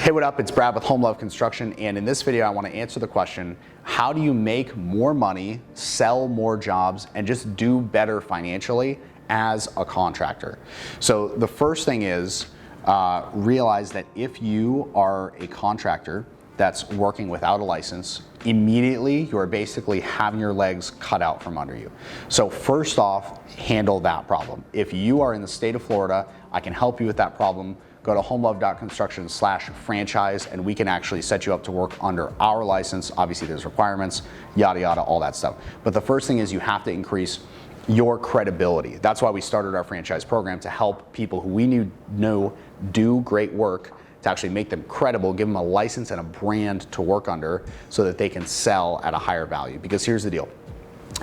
Hey, what up? It's Brad with Home Love Construction, and in this video I want to answer the question, how do you make more money, sell more jobs, and just do better financially as a contractor? So the first thing is realize that if you are a contractor that's working without a license, immediately you're basically having your legs cut out from under you. So first off, handle that problem. If you are in the state of Florida, I can help you with that problem. Go to homelove.construction/franchise and we can actually set you up to work under our license. Obviously there's requirements, yada yada, all that stuff. But the first thing is you have to increase your credibility. That's why we started our franchise program, to help people who we know do great work, to actually make them credible, give them a license and a brand to work under so that they can sell at a higher value. Because here's the deal.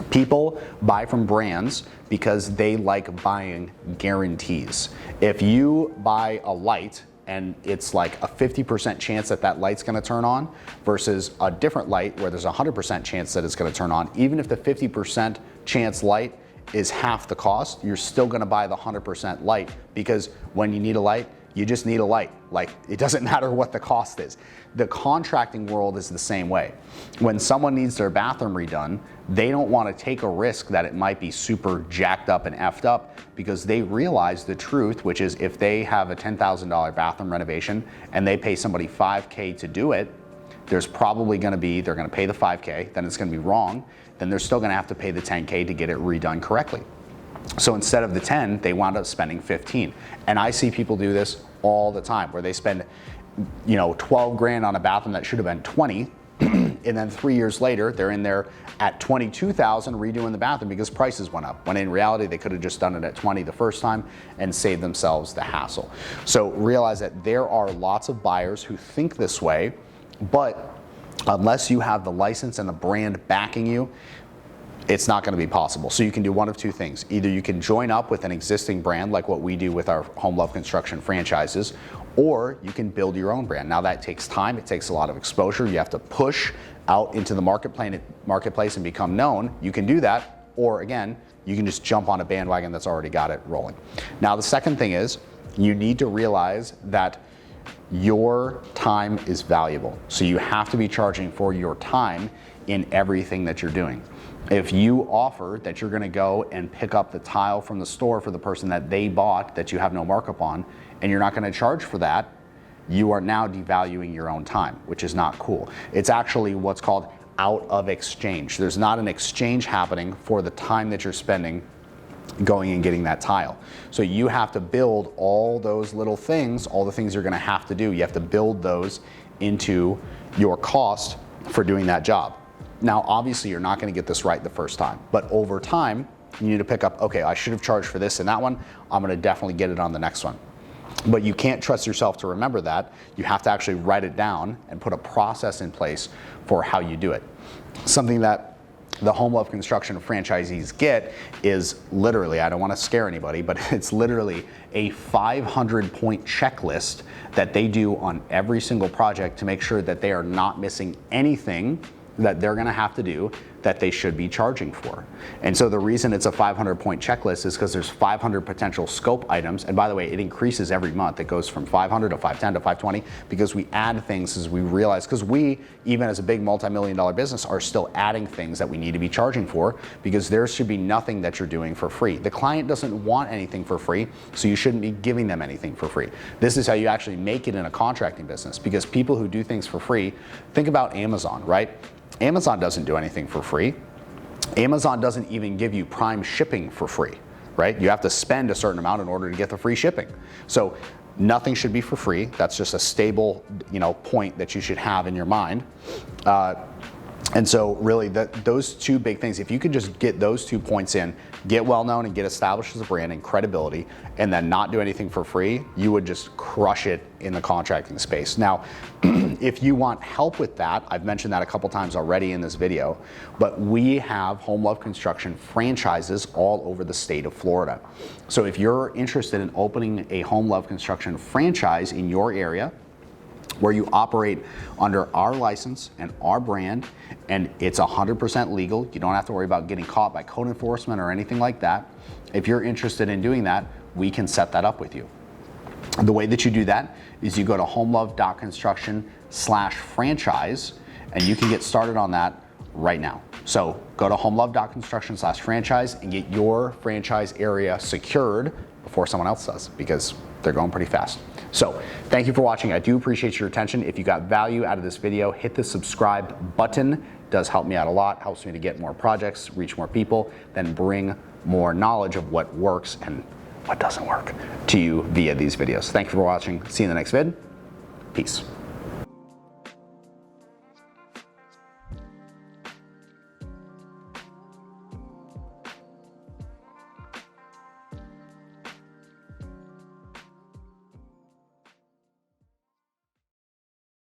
People buy from brands because they like buying guarantees. If you buy a light and it's like a 50% chance that that light's gonna turn on versus a different light where there's a 100% chance that it's gonna turn on, even if the 50% chance light is half the cost, you're still gonna buy the 100% light, because when you need a light, you just need a light. Like, it doesn't matter what the cost is. The contracting world is the same way. When someone needs their bathroom redone, they don't want to take a risk that it might be super jacked up and effed up, because they realize the truth, which is if they have a $10,000 bathroom renovation and they pay somebody $5K to do it, there's probably going to be, they're going to pay the $5K, then it's going to be wrong, then they're still going to have to pay the $10K to get it redone correctly. So instead of the 10, they wound up spending 15. And I see people do this all the time, where they spend, 12 grand on a bathroom that should have been 20, and then 3 years later, they're in there at 22,000 redoing the bathroom because prices went up, when in reality, they could have just done it at 20 the first time and saved themselves the hassle. So realize that there are lots of buyers who think this way, but unless you have the license and the brand backing you, it's not going to be possible. So you can do one of two things. Either you can join up with an existing brand like what we do with our Home Love Construction franchises, or you can build your own brand. Now that takes time, it takes a lot of exposure. You have to push out into the marketplace and become known. You can do that, or again, you can just jump on a bandwagon that's already got it rolling. Now the second thing is, you need to realize that your time is valuable. So you have to be charging for your time in everything that you're doing. If you offer that you're going to go and pick up the tile from the store for the person that they bought that you have no markup on, and you're not going to charge for that, you are now devaluing your own time, which is not cool. It's actually what's called out of exchange. There's not an exchange happening for the time that you're spending going and getting that tile. So you have to build all those little things, all the things you're going to have to do. You have to build those into your cost for doing that job. Now, obviously, you're not going to get this right the first time, but over time, you need to pick up, okay, I should have charged for this and that one. I'm going to definitely get it on the next one. But you can't trust yourself to remember that. You have to actually write it down and put a process in place for how you do it. Something that the Home Love Construction franchisees get is literally, I don't want to scare anybody, but it's literally a 500-point checklist that they do on every single project to make sure that they are not missing anything that they're going to have to do that they should be charging for. And so the reason it's a 500-point checklist is because there's 500 potential scope items. And by the way, it increases every month. It goes from 500 to 510 to 520 because we add things as we realize, because we, even as a big multi-million-dollar business, are still adding things that we need to be charging for, because there should be nothing that you're doing for free. The client doesn't want anything for free, so you shouldn't be giving them anything for free. This is how you actually make it in a contracting business, because people who do things for free, think about Amazon, right? Amazon doesn't do anything for free. Amazon doesn't even give you prime shipping for free, right? You have to spend a certain amount in order to get the free shipping. So nothing should be for free. That's just a stable, point that you should have in your mind. And so really those two big things, if you could just get those 2 points in, get well known and get established as a brand and credibility, and then not do anything for free, you would just crush it in the contracting space. Now, if you want help with that, I've mentioned that a couple times already in this video, but we have Home Love Construction franchises all over the state of Florida. So if you're interested in opening a Home Love Construction franchise in your area, where you operate under our license and our brand, and it's 100% legal. You don't have to worry about getting caught by code enforcement or anything like that. If you're interested in doing that, we can set that up with you. The way that you do that is you go to homelove.construction/franchise, and you can get started on that right now. So go to homelove.construction/franchise and get your franchise area secured before someone else does, because they're going pretty fast. So thank you for watching. I do appreciate your attention. If you got value out of this video, hit the subscribe button. It does help me out a lot, helps me to get more projects, reach more people, then bring more knowledge of what works and what doesn't work to you via these videos. Thank you for watching. See you in the next vid. Peace.